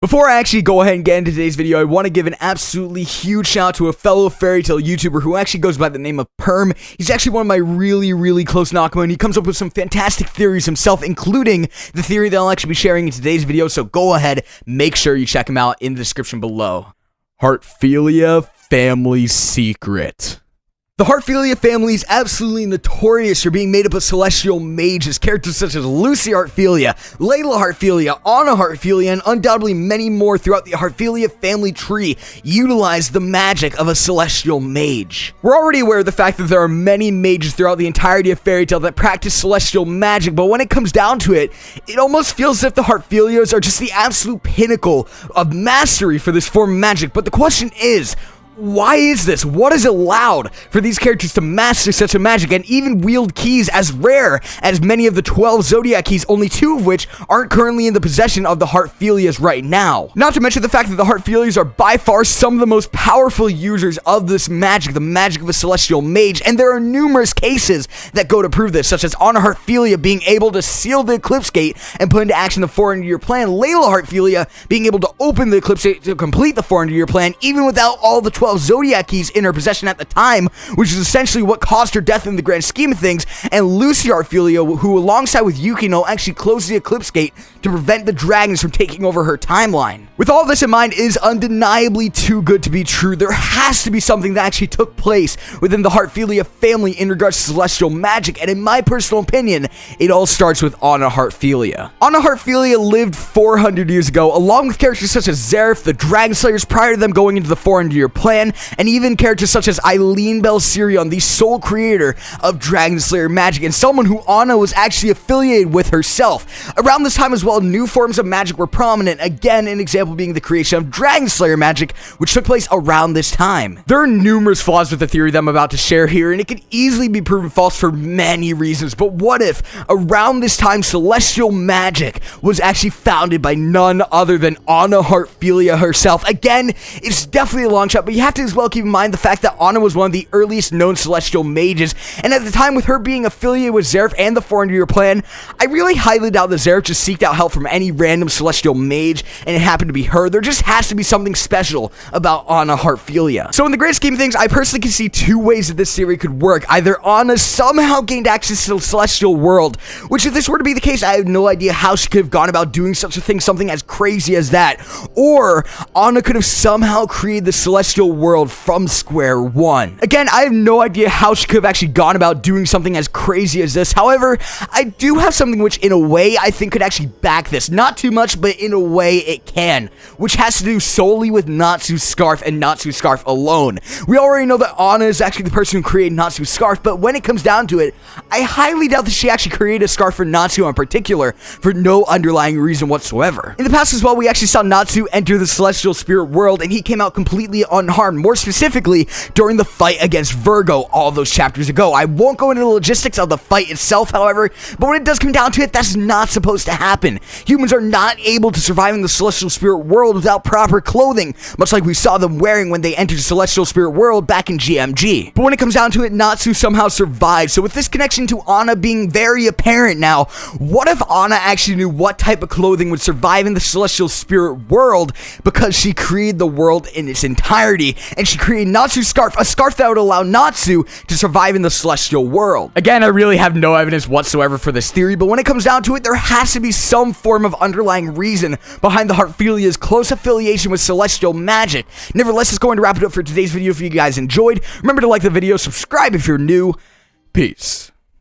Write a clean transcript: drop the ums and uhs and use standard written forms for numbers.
Before I actually go ahead and get into today's video, I want to give an absolutely huge shout out to a fellow fairy tale YouTuber who actually goes by the name of Perm. He's actually one of my really close Nakama, and he comes up with some fantastic theories himself, including the theory that I'll actually be sharing in today's video, so go ahead, make sure you check him out in the description below. Heartfilia Family Secret. The Heartfilia family is absolutely notorious for being made up of celestial mages, characters such as Lucy Heartfilia, Layla Heartfilia, Anna Heartfilia, and undoubtedly many more throughout the Heartfilia family tree utilize the magic of a celestial mage. We're already aware of the fact that there are many mages throughout the entirety of Fairy Tail that practice celestial magic, but when it comes down to it, it almost feels as if the Heartfilias are just the absolute pinnacle of mastery for this form of magic. But the question is, why is this? What is allowed for these characters to master such a magic and even wield keys as rare as many of the 12 Zodiac keys, only 2 of which aren't currently in the possession of the Heartfilias right now? Not to mention the fact that the Heartfilias are by far some of the most powerful users of this magic, the magic of a celestial mage, and there are numerous cases that go to prove this, such as Anna Heartfilia being able to seal the Eclipse Gate and put into action the 400-year plan, Layla Heartfilia being able to open the Eclipse Gate to complete the 400-year plan, even without all the 12 Zodiac keys in her possession at the time, which is essentially what caused her death in the grand scheme of things. And Lucy Heartfilia, who alongside with Yukino actually closed the Eclipse Gate to prevent the dragons from taking over her timeline. With all this in mind, it is undeniably too good to be true. There has to be something that actually took place within the Heartfilia family in regards to celestial magic, and in my personal opinion, it all starts with Anna Heartfilia. Anna Heartfilia lived 400 years ago, along with characters such as Zeref, the Dragon Slayers, prior to them going into the 400-year plan, and even characters such as Eileen Belsirion, the sole creator of Dragon Slayer magic, and someone who Anna was actually affiliated with herself. Around this time as well, new forms of magic were prominent, again an example being the creation of Dragon Slayer magic, which took place around this time. There are numerous flaws with the theory that I'm about to share here, and it could easily be proven false for many reasons, but what if around this time celestial magic was actually founded by none other than Anna Heartfilia herself? Again, it's definitely a long shot, but you have to as well keep in mind the fact that Anna was one of the earliest known celestial mages, and at the time, with her being affiliated with Zeref and the 400-year plan, I really highly doubt that Zeref just seeked out help from any random celestial mage and it happened to be her. There just has to be something special about Anna Heartfilia. So in the grand scheme of things, I personally can see 2 ways that this theory could work. Either Anna somehow gained access to the celestial world, which if this were to be the case, I have no idea how she could have gone about doing such a thing, something as crazy as that, or Anna could have somehow created the celestial world from square one. Again, I have no idea how she could have actually gone about doing something as crazy as this. However, I do have something which in a way I think could actually back this. Not too much, but in a way it can, which has to do solely with Natsu's scarf and Natsu's scarf alone. We already know that Anna is actually the person who created Natsu's scarf, but when it comes down to it, I highly doubt that she actually created a scarf for Natsu in particular for no underlying reason whatsoever. In the past as well, we actually saw Natsu enter the celestial spirit world and he came out completely unharmed, more specifically during the fight against Virgo all those chapters ago. I won't go into the logistics of the fight itself, however, but when it does come down to it, that's not supposed to happen. Humans are not able to survive in the celestial spirit world without proper clothing, much like we saw them wearing when they entered the celestial spirit world back in GMG. But when it comes down to it, Natsu somehow survived. So with this connection to Anna being very apparent now, what if Anna actually knew what type of clothing would survive in the celestial spirit world because she created the world in its entirety, and she created Natsu's scarf, a scarf that would allow Natsu to survive in the celestial world? Again, I really have no evidence whatsoever for this theory, but when it comes down to it, there has to be some form of underlying reason behind the Heartfilia's close affiliation with celestial magic. Nevertheless, it's going to wrap it up for today's video. If you guys enjoyed, remember to like the video, subscribe if you're new. Peace.